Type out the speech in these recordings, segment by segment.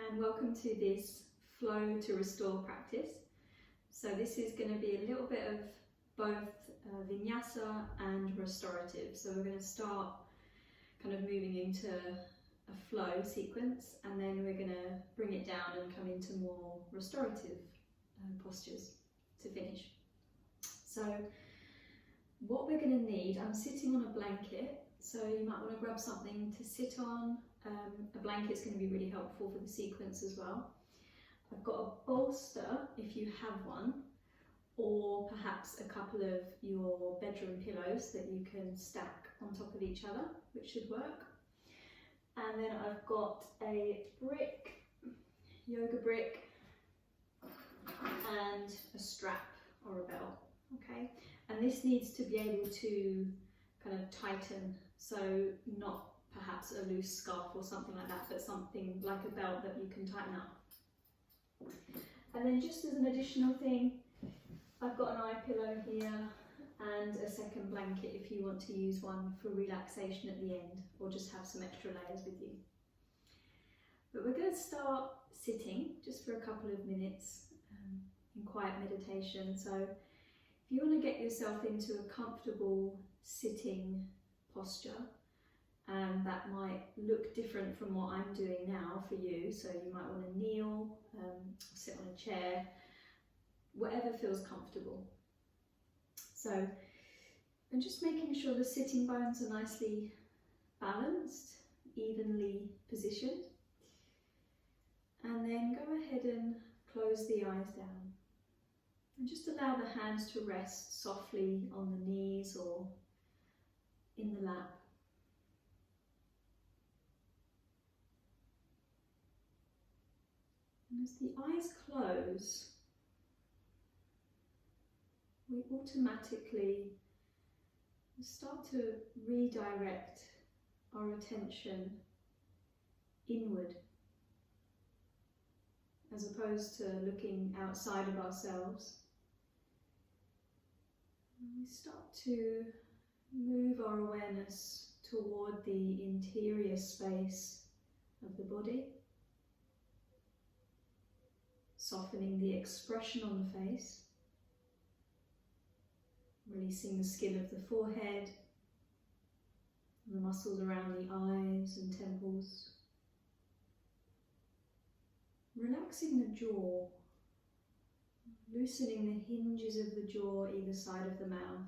and welcome to this flow to restore practice. So this is going to be a little bit of both Vinyasa and Restorative. So we're going to start kind of moving into a flow sequence, and then we're going to bring it down and come into more restorative postures to finish. So what we're going to need, I'm sitting on a blanket, so you might want to grab something to sit on. A blanket's going to be really helpful for the sequence as well. I've got a bolster if you have one, or perhaps a couple of your bedroom pillows that you can stack on top of each other, which should work. And then I've got a brick, yoga brick, and a strap or a belt, okay? And this needs to be able to kind of tighten, so not perhaps a loose scarf or something like that, but something like a belt that you can tighten up. And then just as an additional thing, I've got an eye pillow here and a second blanket if you want to use one for relaxation at the end, or just have some extra layers with you. But we're going to start sitting just for a couple of minutes in quiet meditation. So if you want to get yourself into a comfortable sitting posture, and that might look different from what I'm doing now for you, so you might want to kneel, sit on a chair, whatever feels comfortable. So, and just making sure the sitting bones are nicely balanced, evenly positioned, and then go ahead and close the eyes down and just allow the hands to rest softly on the knees or in the lap. And as the eyes close, we automatically start to redirect our attention inward, as opposed to looking outside of ourselves. And we start to move our awareness toward the interior space of the body, softening the expression on the face, releasing the skin of the forehead, the muscles around the eyes and temples, relaxing the jaw, loosening the hinges of the jaw either side of the mouth,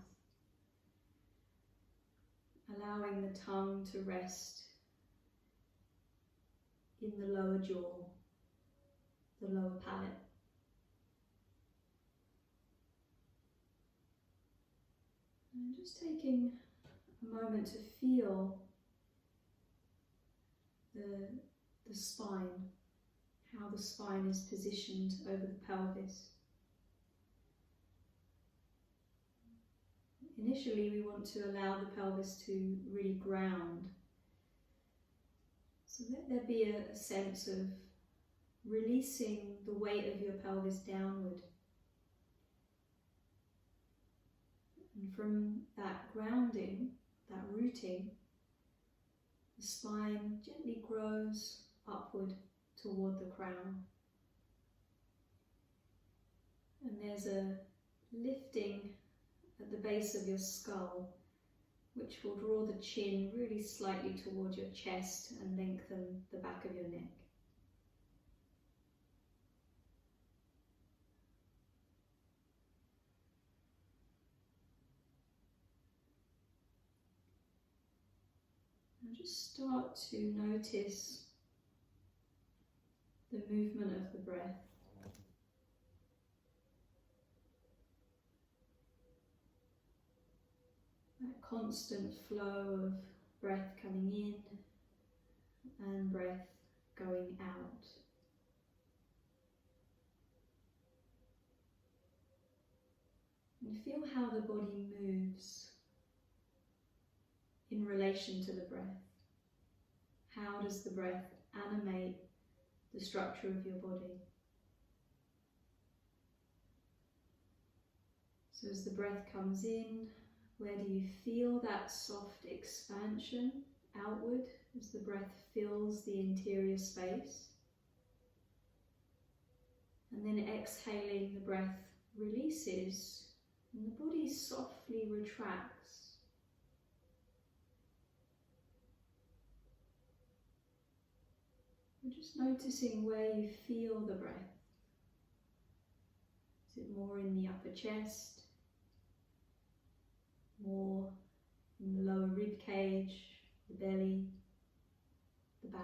allowing the tongue to rest in the lower jaw, the lower palate. And just taking a moment to feel the spine, how the spine is positioned over the pelvis. Initially, we want to allow the pelvis to really ground. So let there be a sense of releasing the weight of your pelvis downward. And from that grounding, that rooting, the spine gently grows upward toward the crown. And there's a lifting at the base of your skull, which will draw the chin really slightly toward your chest and lengthen the back of your neck. And just start to notice the movement of the breath. That constant flow of breath coming in and breath going out. And feel how the body moves in relation to the breath. How does the breath animate the structure of your body? So as the breath comes in, where do you feel that soft expansion outward as the breath fills the interior space? And then exhaling, the breath releases and the body softly retracts. And just noticing where you feel the breath. Is it more in the upper chest? More in the lower rib cage, the belly, the back?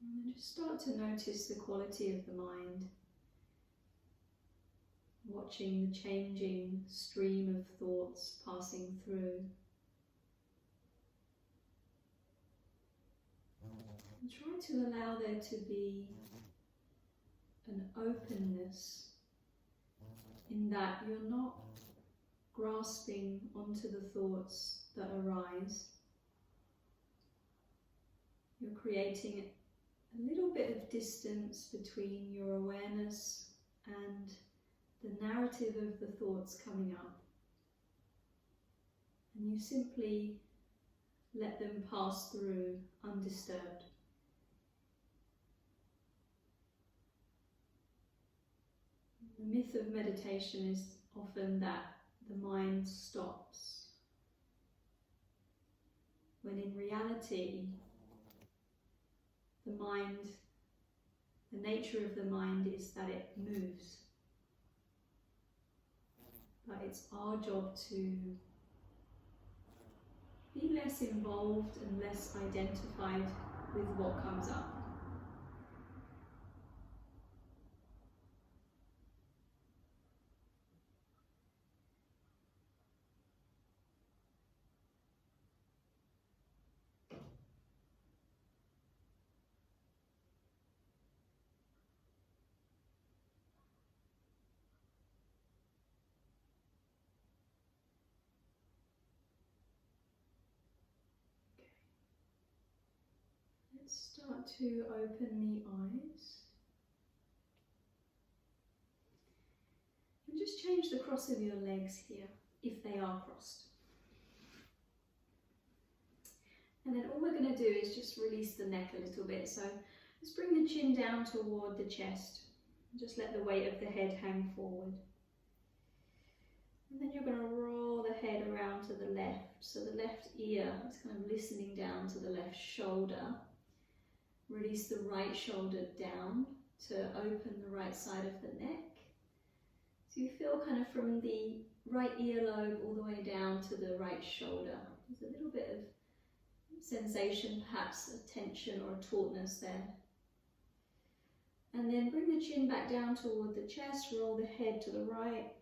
And then just start to notice the quality of the mind, watching the changing stream of thoughts passing through. And try to allow there to be an openness in that you're not grasping onto the thoughts that arise. You're creating a little bit of distance between your awareness and the narrative of the thoughts coming up. And you simply let them pass through undisturbed. The myth of meditation is often that the mind stops, when in reality, the mind, the nature of the mind is that it moves. But it's our job to be less involved and less identified with what comes up. Let's start to open the eyes. And just change the cross of your legs here, if they are crossed. And then all we're going to do is just release the neck a little bit. So let's bring the chin down toward the chest. Just let the weight of the head hang forward. And then you're going to roll the head around to the left. So the left ear is kind of listening down to the left shoulder. Release the right shoulder down to open the right side of the neck. So you feel kind of from the right earlobe all the way down to the right shoulder. There's a little bit of sensation, perhaps a tension or a tautness there. And then bring the chin back down toward the chest, roll the head to the right.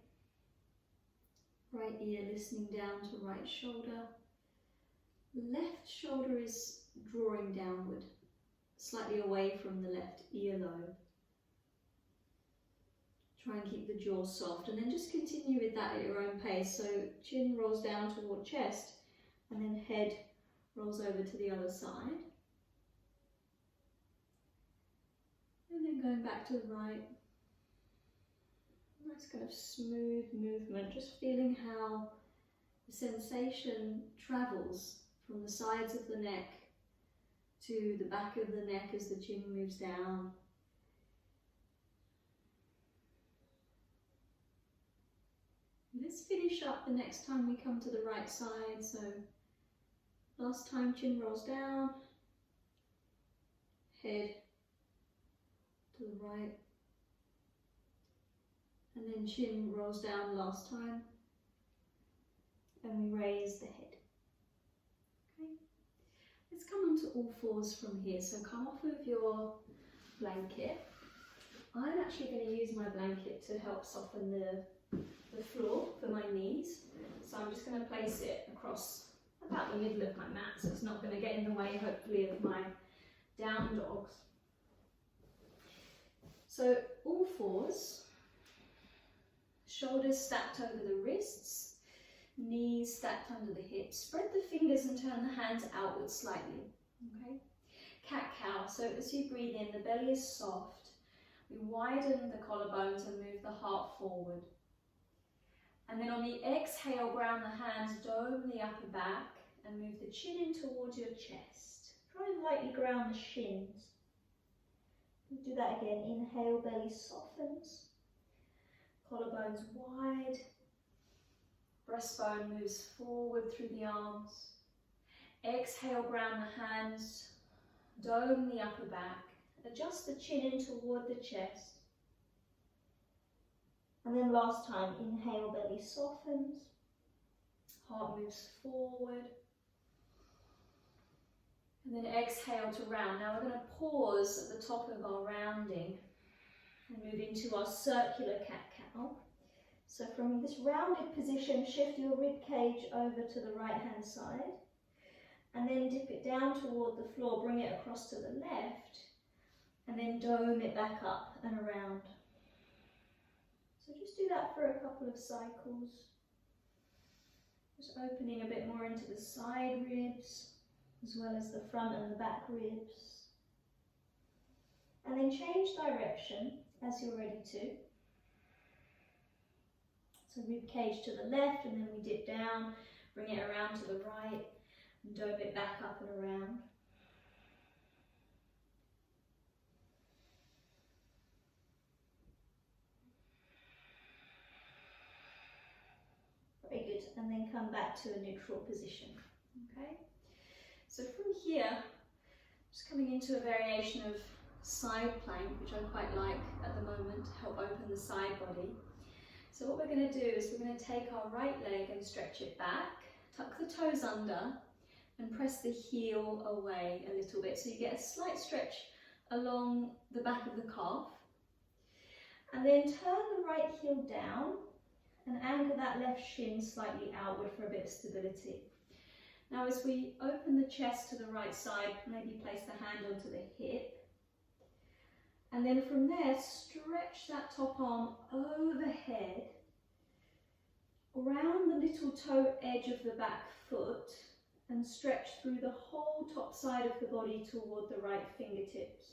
Right ear listening down to right shoulder. Left shoulder is drawing downward, slightly away from the left earlobe. Try and keep the jaw soft, and then just continue with that at your own pace. So chin rolls down toward chest, and then head rolls over to the other side. And then going back to the right. Nice kind of smooth movement, just feeling how the sensation travels from the sides of the neck to the back of the neck as the chin moves down. Let's finish up the next time we come to the right side. So last time, chin rolls down, head to the right, and then chin rolls down last time, and we raise the head. Okay. Let's come onto all fours from here. So come off of your blanket. I'm actually going to use my blanket to help soften the floor for my knees. So I'm just going to place it across about the middle of my mat, so it's not going to get in the way, hopefully, of my down dogs. So all fours, shoulders stacked over the wrists, knees stacked under the hips. Spread the fingers and turn the hands outwards slightly. Okay. Cat-cow. So as you breathe in, the belly is soft. We widen the collarbones and move the heart forward. And then on the exhale, ground the hands, dome the upper back, and move the chin in towards your chest. Try and lightly ground the shins. Do that again. Inhale, belly softens. Collarbones wide. Breastbone moves forward through the arms. Exhale, ground the hands, dome the upper back. Adjust the chin in toward the chest. And then last time, inhale, belly softens. Heart moves forward. And then exhale to round. Now we're going to pause at the top of our rounding and move into our circular cat-cow. So from this rounded position, shift your rib cage over to the right hand side. And then dip it down toward the floor, bring it across to the left. And then dome it back up and around. So just do that for a couple of cycles. Just opening a bit more into the side ribs, as well as the front and the back ribs. And then change direction as you're ready to. So rib cage to the left, and then we dip down, bring it around to the right, and dome it back up and around. Very good, and then come back to a neutral position. Okay, so from here, just coming into a variation of side plank, which I quite like at the moment to help open the side body. So what we're going to do is we're going to take our right leg and stretch it back, tuck the toes under, and press the heel away a little bit. So you get a slight stretch along the back of the calf. And then turn the right heel down and angle that left shin slightly outward for a bit of stability. Now as we open the chest to the right side, maybe place the hand onto the hip. And then from there, stretch that top arm overhead, around the little toe edge of the back foot, and stretch through the whole top side of the body toward the right fingertips.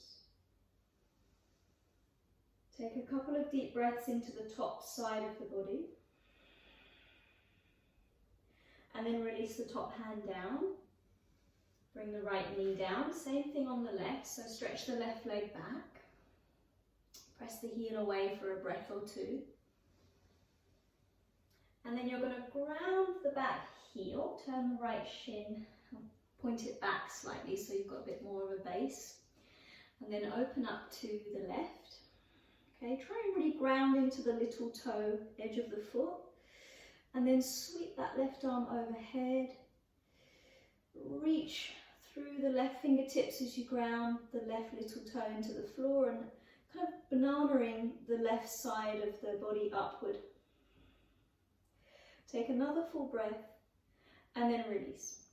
Take a couple of deep breaths into the top side of the body. And then release the top hand down. Bring the right knee down. Same thing on the left, so stretch the left leg back. Press the heel away for a breath or two. And then you're going to ground the back heel, turn the right shin, point it back slightly so you've got a bit more of a base. And then open up to the left. Okay, try and really ground into the little toe edge of the foot. And then sweep that left arm overhead. Reach through the left fingertips as you ground the left little toe into the floor and kind of banana-ing the left side of the body upward. Take another full breath and then release.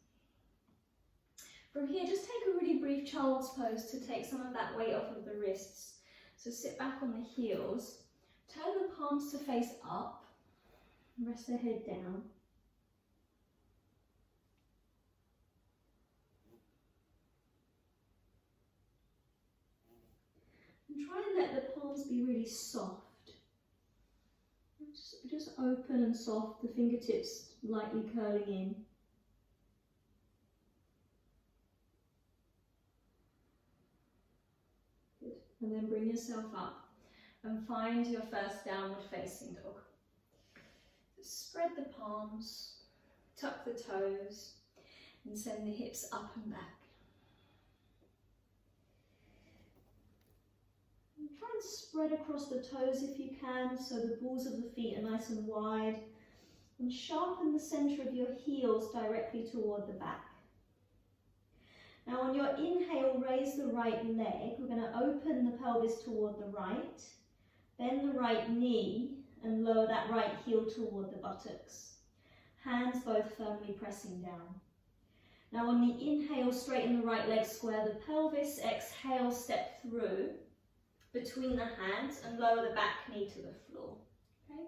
From here, just take a really brief child's pose to take some of that weight off of the wrists. So sit back on the heels, turn the palms to face up, rest the head down. And try and let the palms be really soft. Just open and soft, the fingertips lightly curling in. Good. And then bring yourself up and find your first downward facing dog. Just spread the palms, tuck the toes, and send the hips up and back. Try and spread across the toes if you can, so the balls of the feet are nice and wide. And sharpen the centre of your heels directly toward the back. Now on your inhale, raise the right leg. We're going to open the pelvis toward the right. Bend the right knee and lower that right heel toward the buttocks. Hands both firmly pressing down. Now on the inhale, straighten the right leg, square the pelvis. Exhale, step through between the hands and lower the back knee to the floor. Okay,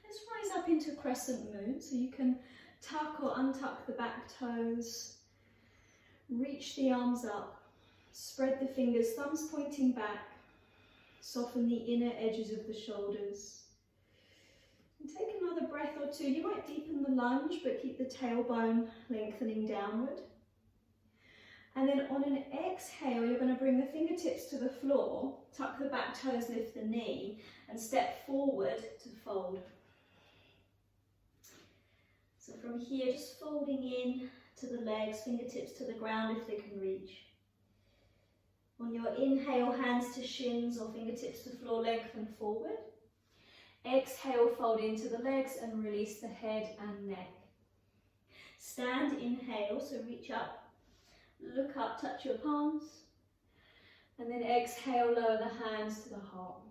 let's rise up into Crescent Moon, so you can tuck or untuck the back toes, reach the arms up, spread the fingers, thumbs pointing back, soften the inner edges of the shoulders. And take another breath breath or two. You might deepen the lunge, but keep the tailbone lengthening downward. And then on an exhale, you're going to bring the fingertips to the floor, tuck the back toes, lift the knee, and step forward to fold. So from here, just folding in to the legs, fingertips to the ground if they can reach. On your inhale, hands to shins or fingertips to floor, lengthen forward. Exhale, fold into the legs and release the head and neck. Stand, inhale, so reach up, look up, touch your palms. And then exhale, lower the hands to the heart.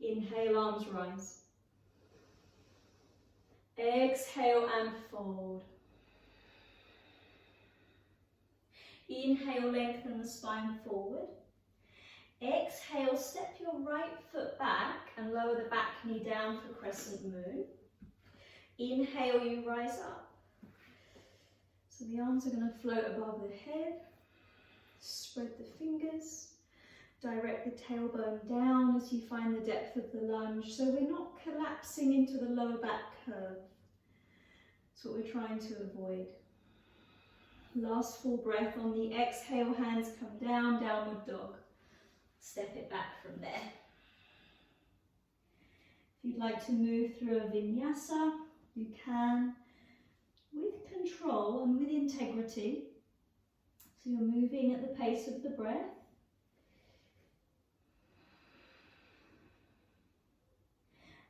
Inhale, arms rise. Exhale and fold. Inhale, lengthen the spine forward. Exhale, step your right foot back and lower the back knee down for Crescent Moon. Inhale, you rise up. So the arms are going to float above the head. Spread the fingers. Direct the tailbone down as you find the depth of the lunge. So we're not collapsing into the lower back curve. That's what we're trying to avoid. Last full breath. On the exhale, hands come down, downward dog. Step it back from there. If you'd like to move through a vinyasa, you can, with control and with integrity. So you're moving at the pace of the breath.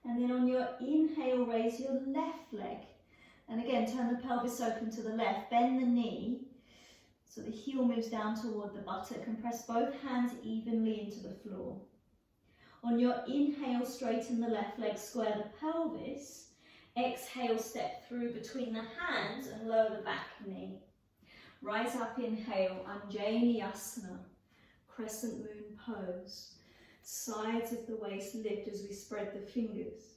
And then on your inhale, raise your left leg. And again, turn the pelvis open to the left, bend the knee, so the heel moves down toward the buttock, and press both hands evenly into the floor. On your inhale, straighten the left leg, square the pelvis. Exhale, step through between the hands and lower the back knee. Rise up, inhale, Anjaneyasana, Crescent Moon Pose. Sides of the waist lift as we spread the fingers.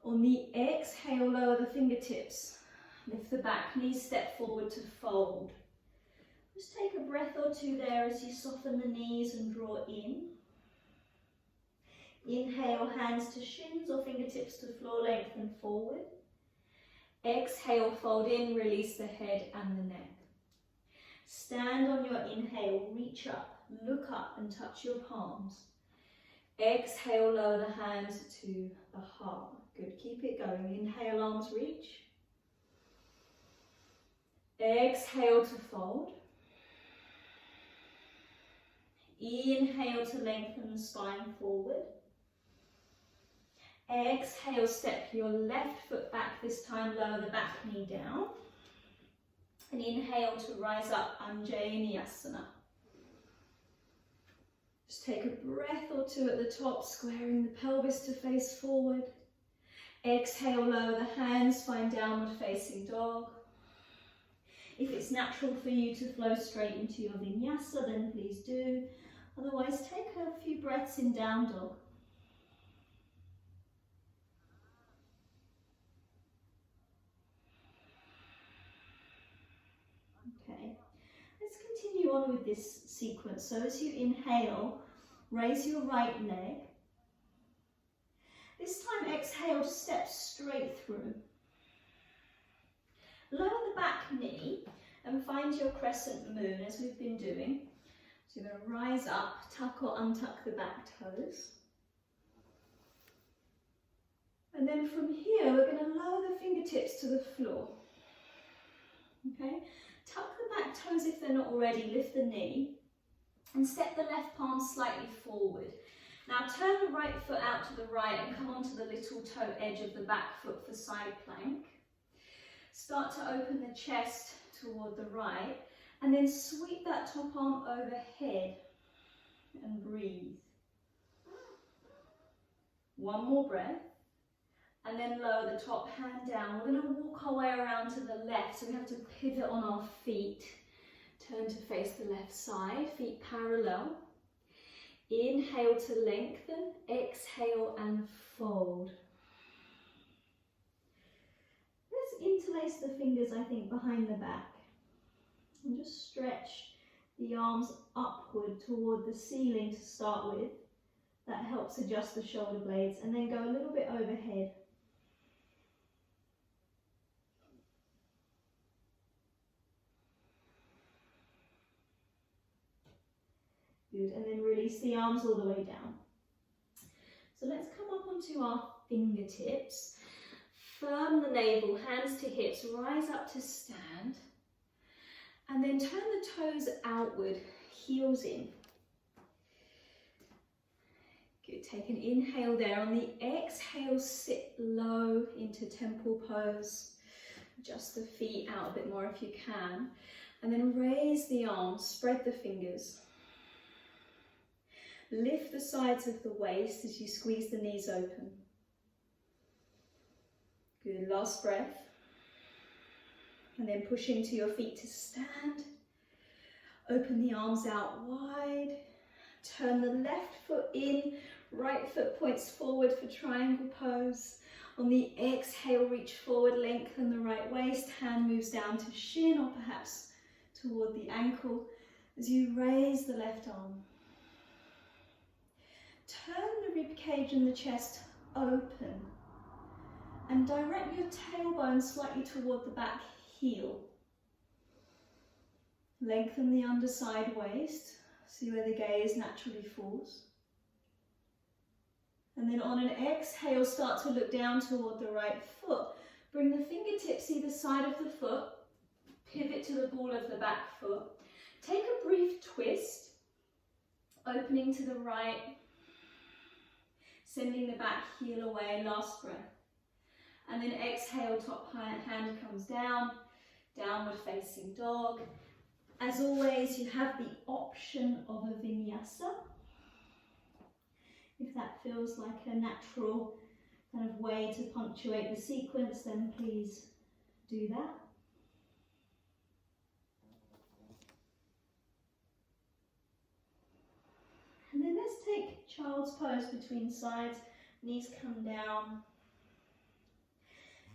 On the exhale, lower the fingertips. Lift the back knee, step forward to fold. Just take a breath or two there as you soften the knees and draw in. Inhale, hands to shins or fingertips to floor, lengthen forward. Exhale, fold in, release the head and the neck. Stand on your inhale, reach up, look up and touch your palms. Exhale, lower the hands to the heart. Good, keep it going. Inhale, arms reach. Exhale to fold. Inhale to lengthen the spine forward. Exhale, step your left foot back, this time lower the back knee down. And inhale to rise up, Anjaneyasana. Just take a breath or two at the top, squaring the pelvis to face forward. Exhale, lower the hands, find downward facing dog. If it's natural for you to flow straight into your vinyasa, then please do. Otherwise, take a few breaths in down dog. Okay, let's continue on with this sequence. So as you inhale, raise your right leg. This time exhale, step straight through. Lower the back knee and find your crescent moon as we've been doing. So you're going to rise up, tuck or untuck the back toes. And then from here, we're going to lower the fingertips to the floor. Okay, tuck the back toes if they're not already, lift the knee and step the left palm slightly forward. Now turn the right foot out to the right and come onto the little toe edge of the back foot for side plank. Start to open the chest toward the right and then sweep that top arm overhead and breathe. One more breath and then lower the top hand down. We're going to walk our way around to the left, so we have to pivot on our feet. Turn to face the left side, feet parallel. Inhale to lengthen, exhale and fold. Let's interlace the fingers, I think, behind the back. And just stretch the arms upward toward the ceiling to start with. That helps adjust the shoulder blades, and then go a little bit overhead. Good, and then release the arms all the way down. So let's come up onto our fingertips. Firm the navel, hands to hips, rise up to stand. And then turn the toes outward, heels in. Good, take an inhale there. On the exhale, sit low into temple pose. Adjust the feet out a bit more if you can. And then raise the arms, spread the fingers. Lift the sides of the waist as you squeeze the knees open. Good, last breath. And then push into your feet to stand. Open the arms out wide. Turn the left foot in, right foot points forward for triangle pose. On the exhale, reach forward, lengthen the right waist. Hand moves down to shin or perhaps toward the ankle as you raise the left arm. Turn the rib cage and the chest open and direct your tailbone slightly toward the back heel. Lengthen the underside waist, see where the gaze naturally falls. And then on an exhale, start to look down toward the right foot. Bring the fingertips either side of the foot, pivot to the ball of the back foot. Take a brief twist, opening to the right, sending the back heel away, last breath. And then exhale, top hand comes down, downward facing dog. As always, you have the option of a vinyasa. If that feels like a natural kind of way to punctuate the sequence, then please do that. And then let's take child's pose between sides, knees come down.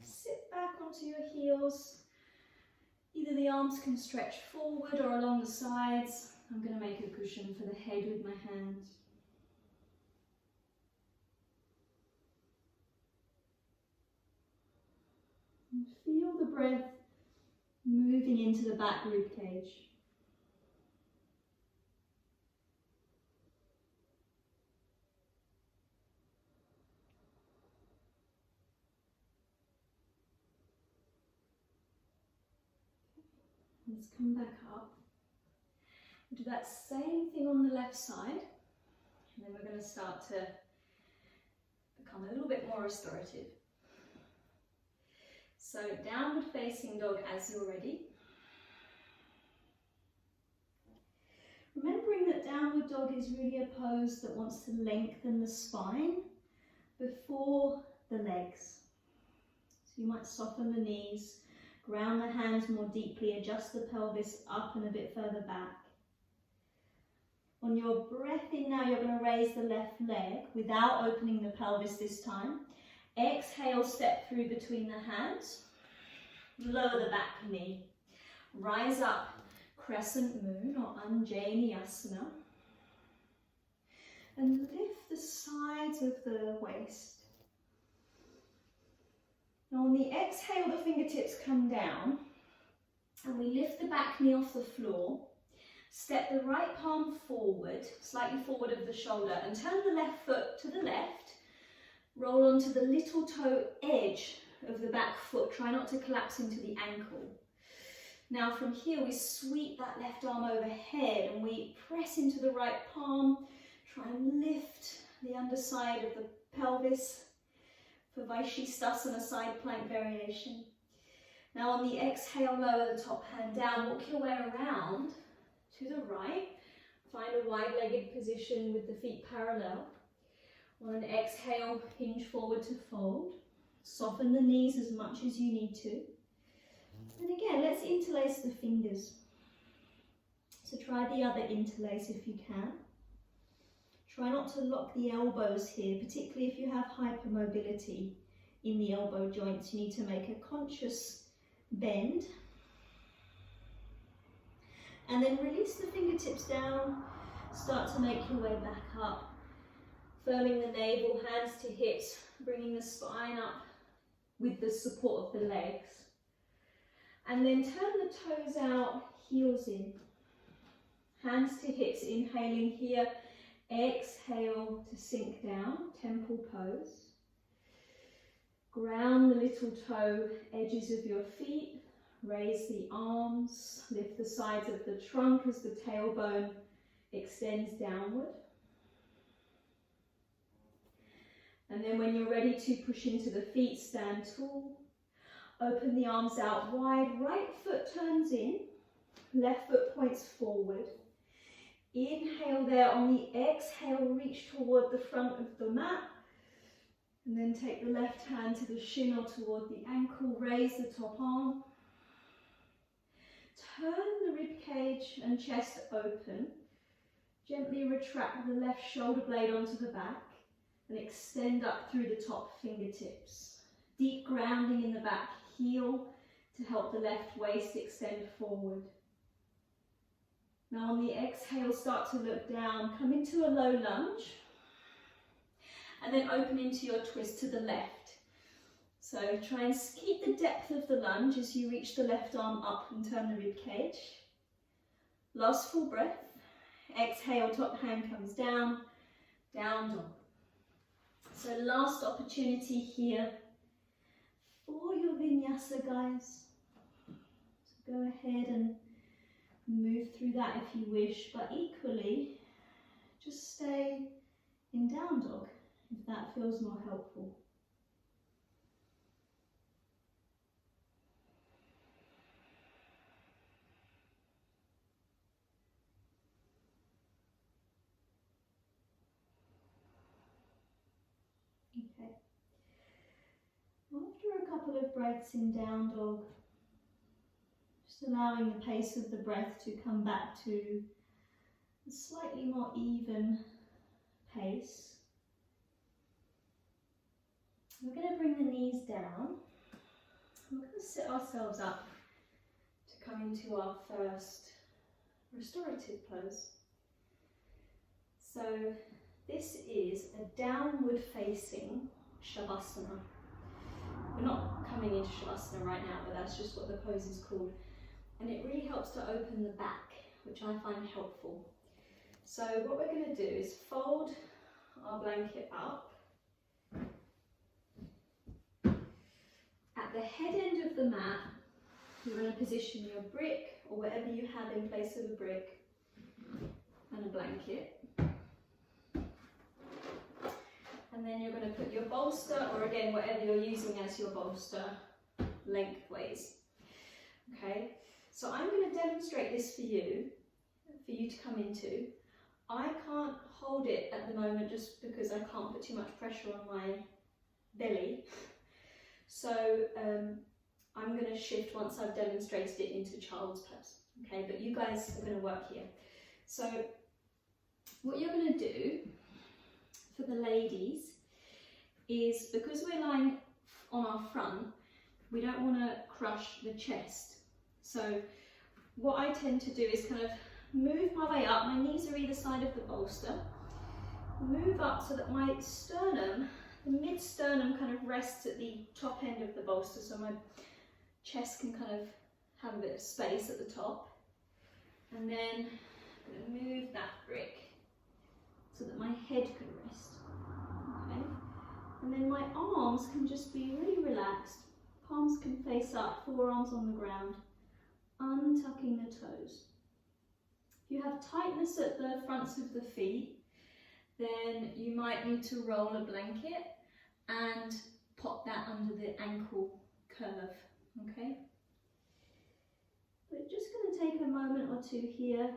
Sit back onto your heels. Either the arms can stretch forward or along the sides. I'm going to make a cushion for the head with my hands. And feel the breath moving into the back rib cage. Let's come back up. We'll do that same thing on the left side, and then we're going to start to become a little bit more restorative. So downward facing dog as you're ready. Remembering that downward dog is really a pose that wants to lengthen the spine before the legs. So you might soften the knees, ground the hands more deeply, adjust the pelvis up and a bit further back. On your breath in now, you're going to raise the left leg without opening the pelvis this time. Exhale, step through between the hands. Lower the back knee. Rise up, Crescent Moon or Anjaneyasana. And lift the sides of the waist. Now on the exhale, the fingertips come down and we lift the back knee off the floor. Step the right palm forward, slightly forward of the shoulder, and turn the left foot to the left. Roll onto the little toe edge of the back foot. Try not to collapse into the ankle. Now from here, we sweep that left arm overhead and we press into the right palm. Try and lift the underside of the pelvis for Vasisthasana side plank variation. Now on the exhale, lower the top hand down. Walk your way around to the right. Find a wide-legged position with the feet parallel. On an exhale, hinge forward to fold. Soften the knees as much as you need to. And again, let's interlace the fingers. So try the other interlace if you can. Try not to lock the elbows here, particularly if you have hypermobility in the elbow joints. You need to make a conscious bend. And then release the fingertips down. Start to make your way back up. Firming the navel, hands to hips, bringing the spine up with the support of the legs. And then turn the toes out, heels in. Hands to hips, inhaling here. Exhale to sink down, temple pose. Ground the little toe edges of your feet. Raise the arms, lift the sides of the trunk as the tailbone extends downward. And then when you're ready to push into the feet, stand tall. Open the arms out wide, right foot turns in, left foot points forward. Inhale there, on the exhale, reach toward the front of the mat. And then take the left hand to the shin or toward the ankle, raise the top arm. Turn the rib cage and chest open. Gently retract the left shoulder blade onto the back and extend up through the top fingertips. Deep grounding in the back heel to help the left waist extend forward. Now on the exhale, start to look down, come into a low lunge, and then open into your twist to the left. So try and keep the depth of the lunge as you reach the left arm up and turn the rib cage. Last full breath. Exhale, top hand comes down, down dog. So last opportunity here for your vinyasa, guys. So go ahead and move through that if you wish, but equally just stay in down dog if that feels more helpful. Okay. After a couple of breaths in down dog, just allowing the pace of the breath to come back to a slightly more even pace. We're going to bring the knees down. We're going to sit ourselves up to come into our first restorative pose. So this is a downward facing Savasana. We're not coming into Savasana right now, but that's just what the pose is called. And it really helps to open the back, which I find helpful. So what we're going to do is fold our blanket up. At the head end of the mat, you're going to position your brick or whatever you have in place of a brick and a blanket. And then you're going to put your bolster, or again, whatever you're using as your bolster, lengthways. Okay, so I'm going to demonstrate this for you to come into. I can't hold it at the moment just because I can't put too much pressure on my belly. So I'm going to shift once I've demonstrated it into child's pose. Okay, but you guys are going to work here. So what you're going to do for the ladies is, because we're lying on our front, we don't want to crush the chest. So what I tend to do is kind of move my way up. My knees are either side of the bolster. Move up so that my sternum, the mid-sternum, kind of rests at the top end of the bolster, so my chest can kind of have a bit of space at the top. And then I'm going to move that brick so that my head can rest. Okay. And then my arms can just be really relaxed. Palms can face up, forearms on the ground, untucking the toes. If you have tightness at the fronts of the feet, then you might need to roll a blanket and pop that under the ankle curve, okay? But just going to take a moment or two here.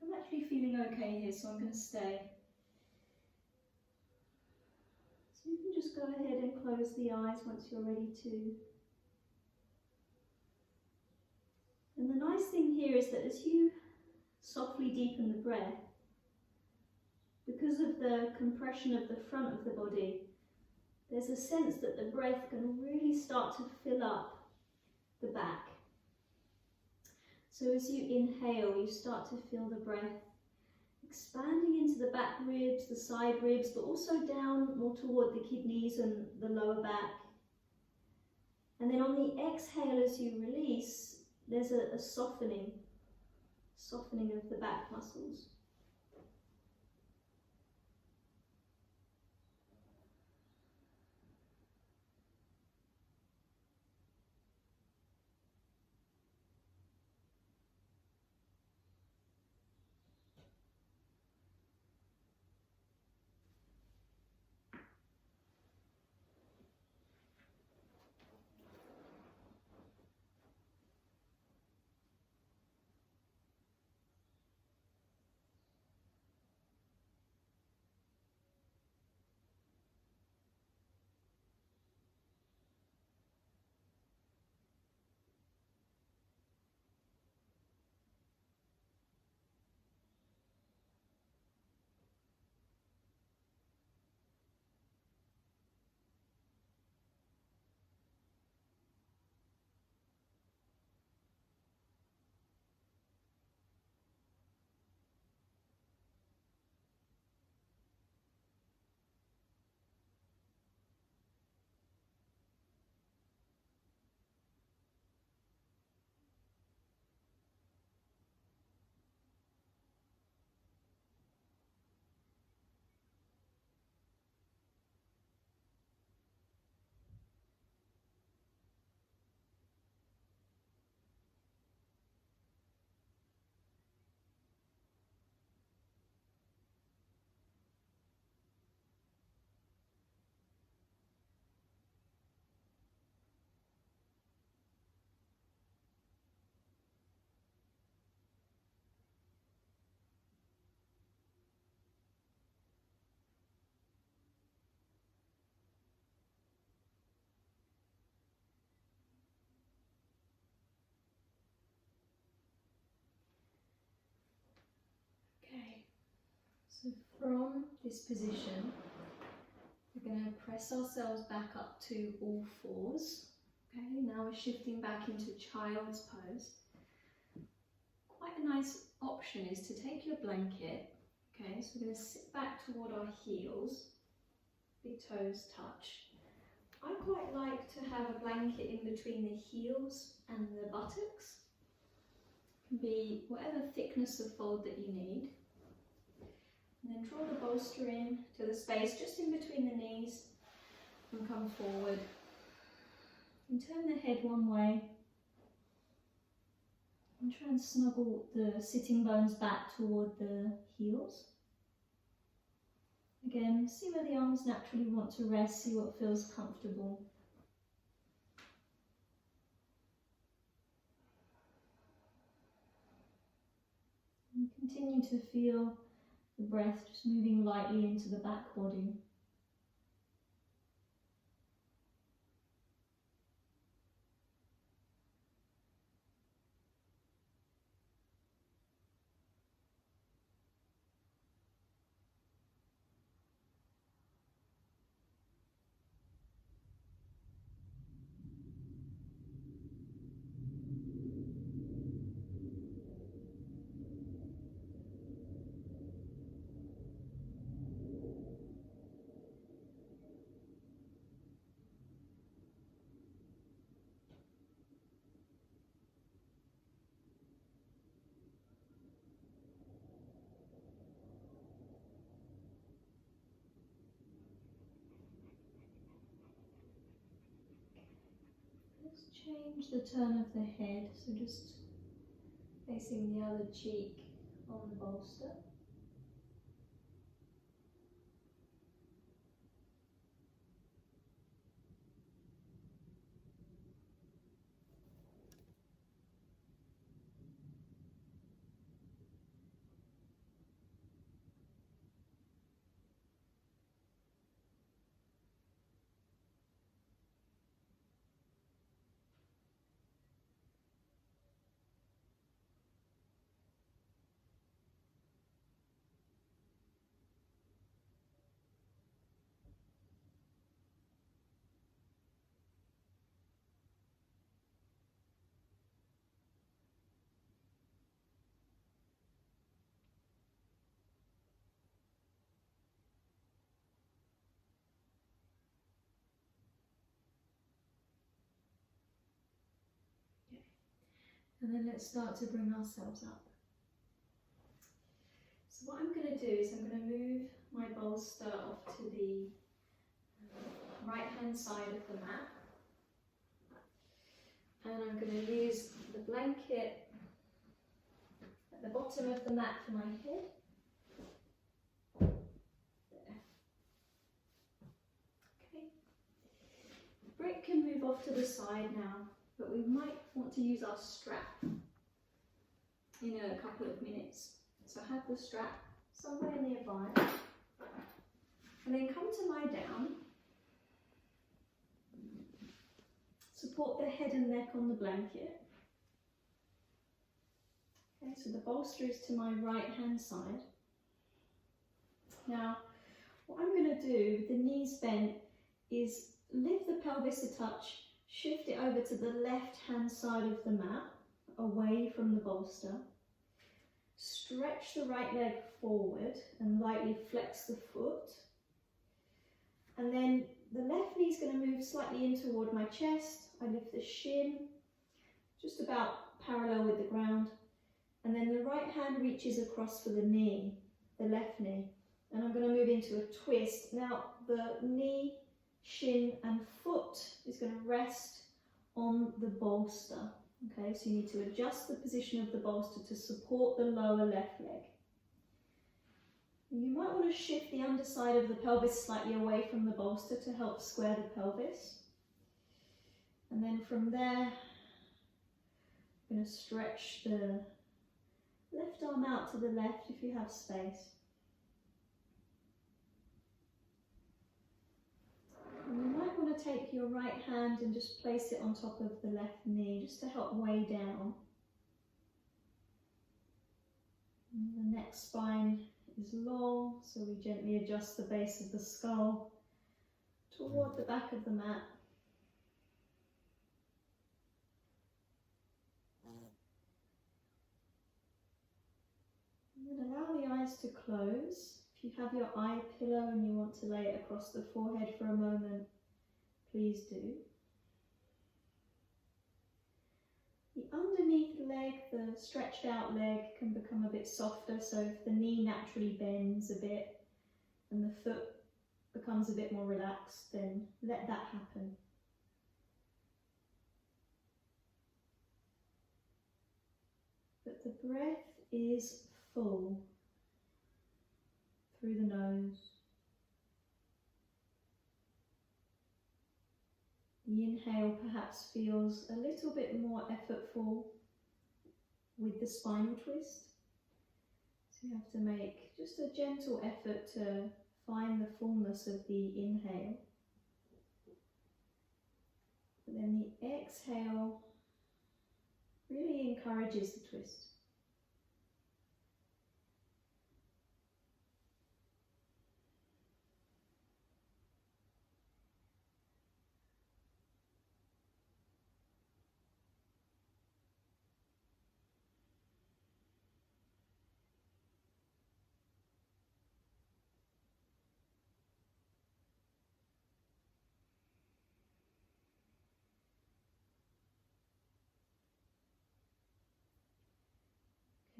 I'm actually feeling okay here, so I'm going to stay. So you can just go ahead and close the eyes once you're ready to. And the nice thing here is that as you softly deepen the breath, because of the compression of the front of the body, there's a sense that the breath can really start to fill up the back. So as you inhale, you start to feel the breath expanding into the back ribs, the side ribs, but also down more toward the kidneys and the lower back. And then on the exhale, as you release, there's a softening. softening of the back muscles. Okay, so from this position, we're going to press ourselves back up to all fours. Okay, now we're shifting back into child's pose. Quite a nice option is to take your blanket. Okay, so we're going to sit back toward our heels, big toes touch. I quite like to have a blanket in between the heels and the buttocks. It can be whatever thickness of fold that you need. And then draw the bolster in to the space just in between the knees and come forward. And turn the head one way and try and snuggle the sitting bones back toward the heels. Again, see where the arms naturally want to rest, see what feels comfortable. And continue to feel the breath just moving lightly into the back body. Let's change the turn of the head, so just facing the other cheek on the bolster. And then let's start to bring ourselves up. So what I'm going to do is I'm going to move my bolster off to the right hand side of the mat, and I'm going to use the blanket at the bottom of the mat for my head. There. Okay. The brick can move off to the side now, but we might want to use our strap in a couple of minutes. So have the strap somewhere nearby, and then come to lie down. Support the head and neck on the blanket. Okay, so the bolster is to my right hand side. Now, what I'm going to do with the knees bent is lift the pelvis a touch, shift it over to the left hand side of the mat, away from the bolster. Stretch the right leg forward and lightly flex the foot. And then the left knee is going to move slightly in toward my chest. I lift the shin just about parallel with the ground. And then the right hand reaches across for the knee, the left knee. And I'm going to move into a twist. Now the knee, shin and foot is going to rest on the bolster. Okay, so you need to adjust the position of the bolster to support the lower left leg. You might want to shift the underside of the pelvis slightly away from the bolster to help square the pelvis. And then from there, I'm going to stretch the left arm out to the left if you have space. And you might want to take your right hand and just place it on top of the left knee, just to help weigh down. And the neck spine is long, so we gently adjust the base of the skull toward the back of the mat. And then allow the eyes to close. If you have your eye pillow and you want to lay it across the forehead for a moment, please do. The underneath leg, the stretched out leg, can become a bit softer, so if the knee naturally bends a bit and the foot becomes a bit more relaxed, then let that happen. But the breath is full through the nose. The inhale perhaps feels a little bit more effortful with the spinal twist. So you have to make just a gentle effort to find the fullness of the inhale. But then the exhale really encourages the twist.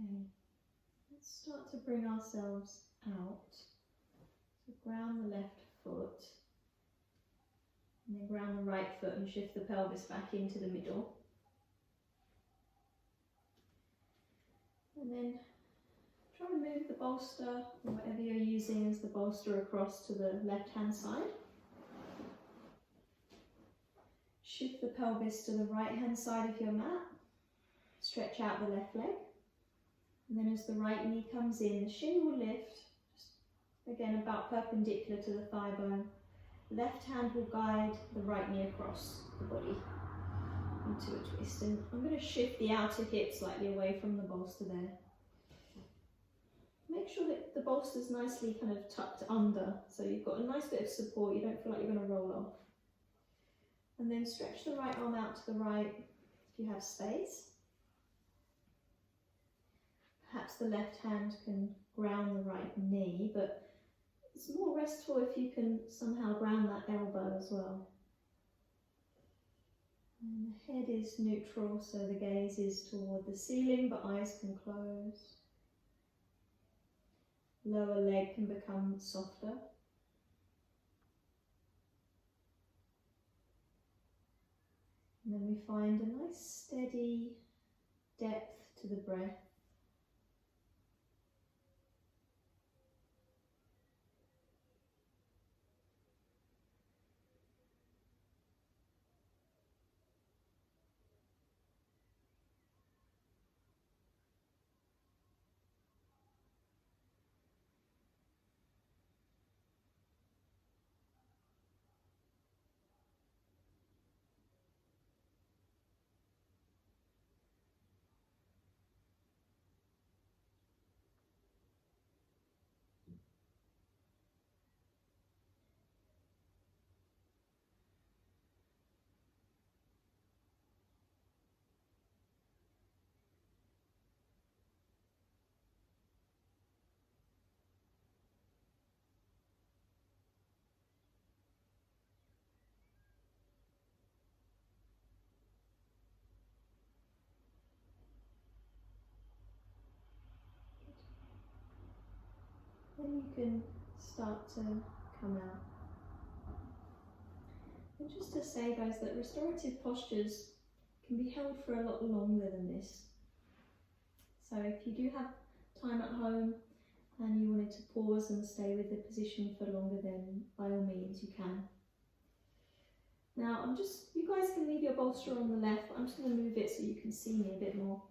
Okay, let's start to bring ourselves out. So ground the left foot, and then ground the right foot and shift the pelvis back into the middle. And then try and move the bolster, or whatever you're using as the bolster, across to the left hand side. Shift the pelvis to the right hand side of your mat. Stretch out the left leg. And then as the right knee comes in, the shin will lift, just again about perpendicular to the thigh bone. Left hand will guide the right knee across the body into a twist. And I'm going to shift the outer hip slightly away from the bolster there. Make sure that the bolster's nicely kind of tucked under, so you've got a nice bit of support, you don't feel like you're going to roll off. And then stretch the right arm out to the right if you have space. Perhaps the left hand can ground the right knee, but it's more restful if you can somehow ground that elbow as well. And the head is neutral, so the gaze is toward the ceiling, but eyes can close. lower leg can become softer. And then we find a nice steady depth to the breath. Then you can start to come out. And just to say, guys, that restorative postures can be held for a lot longer than this. So if you do have time at home and you wanted to pause and stay with the position for longer, then by all means you can. Now you guys can leave your bolster on the left, but I'm just going to move it so you can see me a bit more.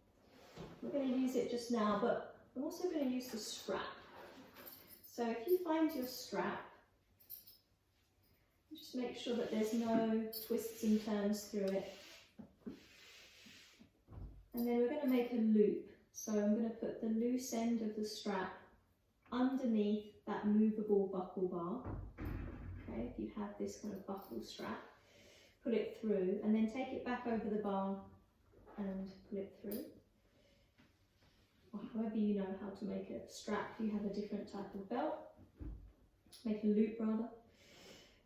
We're going to use it just now, but I'm also going to use the strap. So if you find your strap, just make sure that there's no twists and turns through it. And then we're going to make a loop. So I'm going to put the loose end of the strap underneath that movable buckle bar. Okay, if you have this kind of buckle strap, put it through and then take it back over the bar and pull it through. Or however you know how to make a strap, if you have a different type of belt. Make a loop rather.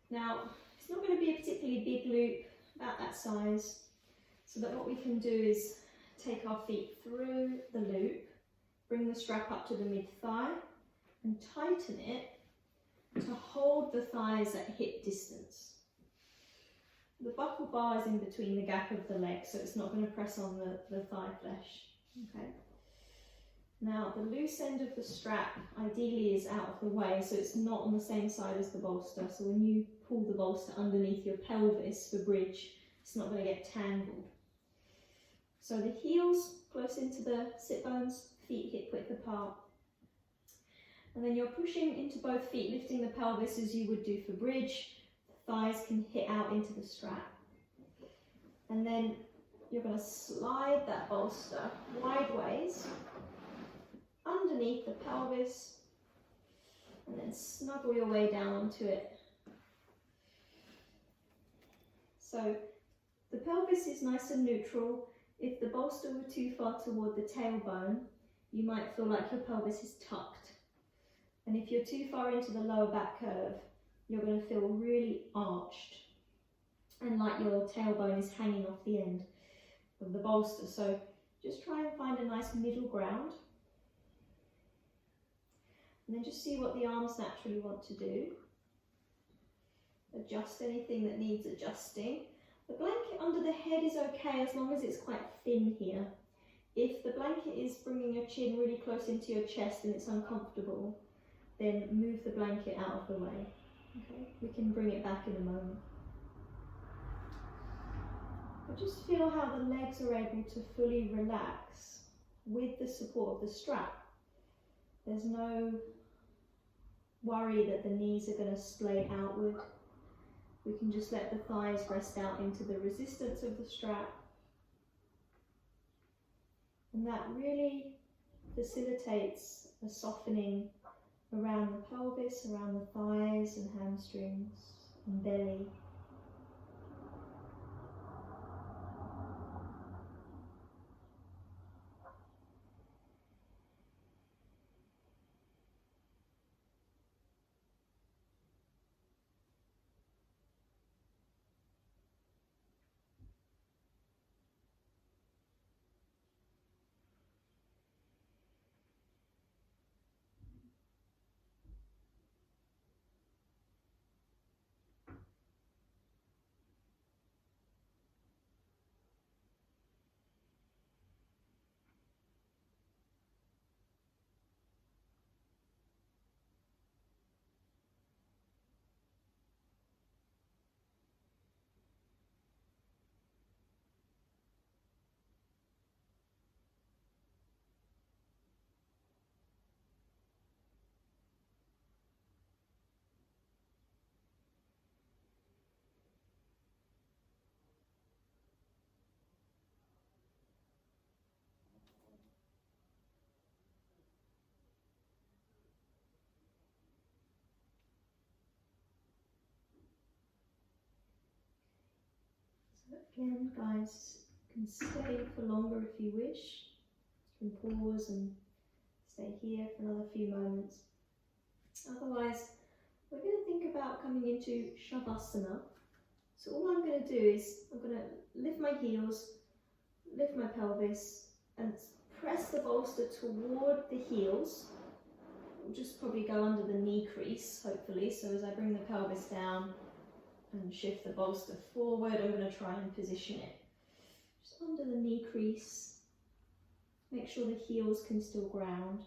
Now, it's not going to be a particularly big loop, about that size, so that what we can do is take our feet through the loop, bring the strap up to the mid-thigh and tighten it to hold the thighs at hip distance. The buckle bar is in between the gap of the leg, so it's not going to press on the thigh flesh. Okay. Now, the loose end of the strap ideally is out of the way, so it's not on the same side as the bolster. So when you pull the bolster underneath your pelvis for bridge, it's not going to get tangled. So the heels close into the sit bones, feet hip width apart. And then you're pushing into both feet, lifting the pelvis as you would do for bridge. The thighs can hit out into the strap. And then you're going to slide that bolster wideways underneath the pelvis and then snuggle your way down onto it. So the pelvis is nice and neutral. If the bolster were too far toward the tailbone, you might feel like your pelvis is tucked. And if you're too far into the lower back curve, you're going to feel really arched and like your tailbone is hanging off the end of the bolster. So just try and find a nice middle ground. And then just see what the arms naturally want to do. Adjust anything that needs adjusting. The blanket under the head is okay as long as it's quite thin here. If the blanket is bringing your chin really close into your chest and it's uncomfortable, then move the blanket out of the way. Okay, we can bring it back in a moment. But just feel how the legs are able to fully relax with the support of the strap. There's no worry that the knees are going to splay outward. We can just let the thighs rest out into the resistance of the strap. And that really facilitates a softening around the pelvis, around the thighs and hamstrings and belly. Again, guys, you can stay for longer if you wish. You can pause and stay here for another few moments. Otherwise, we're going to think about coming into Shavasana. So all I'm going to do is I'm going to lift my heels, lift my pelvis, and press the bolster toward the heels. I'll just probably go under the knee crease, hopefully. So as I bring the pelvis down and shift the bolster forward, I'm going to try and position it just under the knee crease. Make sure the heels can still ground.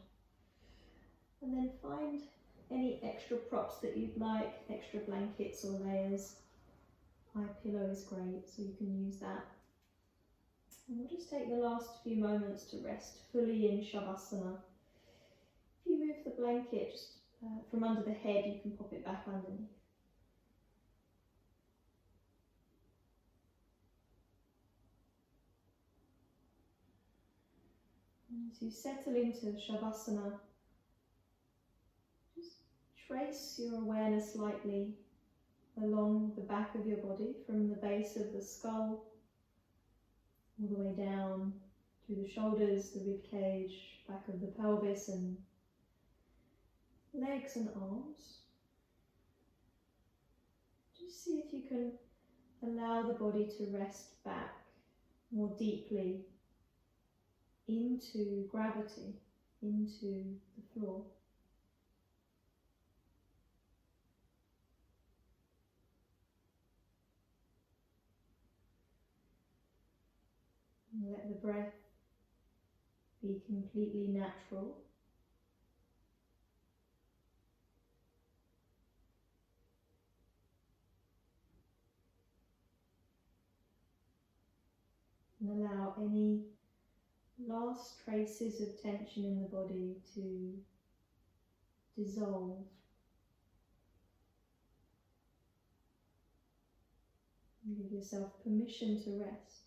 And then find any extra props that you'd like, extra blankets or layers. My pillow is great, so you can use that. And we'll just take the last few moments to rest fully in Shavasana. If you move the blanket just from under the head, you can pop it back underneath. And as you settle into Shavasana, just trace your awareness lightly along the back of your body, from the base of the skull all the way down through the shoulders, the rib cage, back of the pelvis, and legs and arms. Just see if you can allow the body to rest back more deeply into gravity, into the floor. And let the breath be completely natural. And allow any last traces of tension in the body to dissolve. And give yourself permission to rest.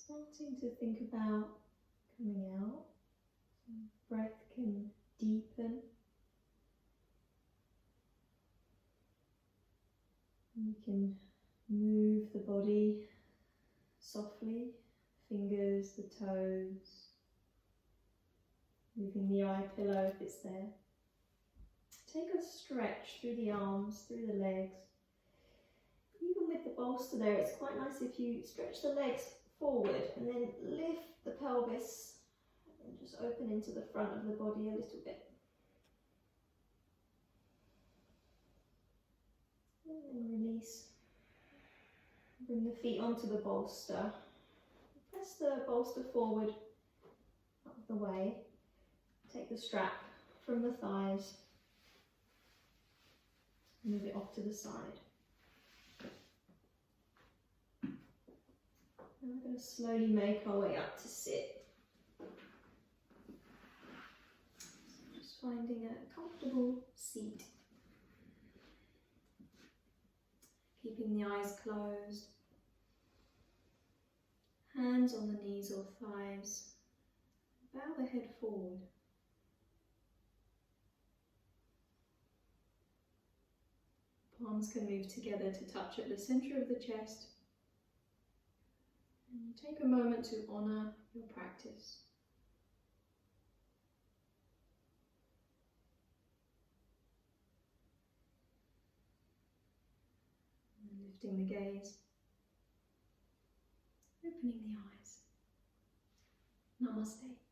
Starting to think about coming out. So breath can deepen. And you can move the body softly, fingers, the toes, moving the eye pillow if it's there. Take a stretch through the arms, through the legs. Even with the bolster there, it's quite nice if you stretch the legs forward and then lift the pelvis and just open into the front of the body a little bit. And then release. Bring the feet onto the bolster. Press the bolster forward out of the way. Take the strap from the thighs. Move it off to the side. And we're going to slowly make our way up to sit. So just finding a comfortable seat. Keeping the eyes closed. Hands on the knees or thighs. Bow the head forward. arms can move together to touch at the center of the chest. And you take a moment to honor your practice. And lifting the gaze, opening the eyes. Namaste.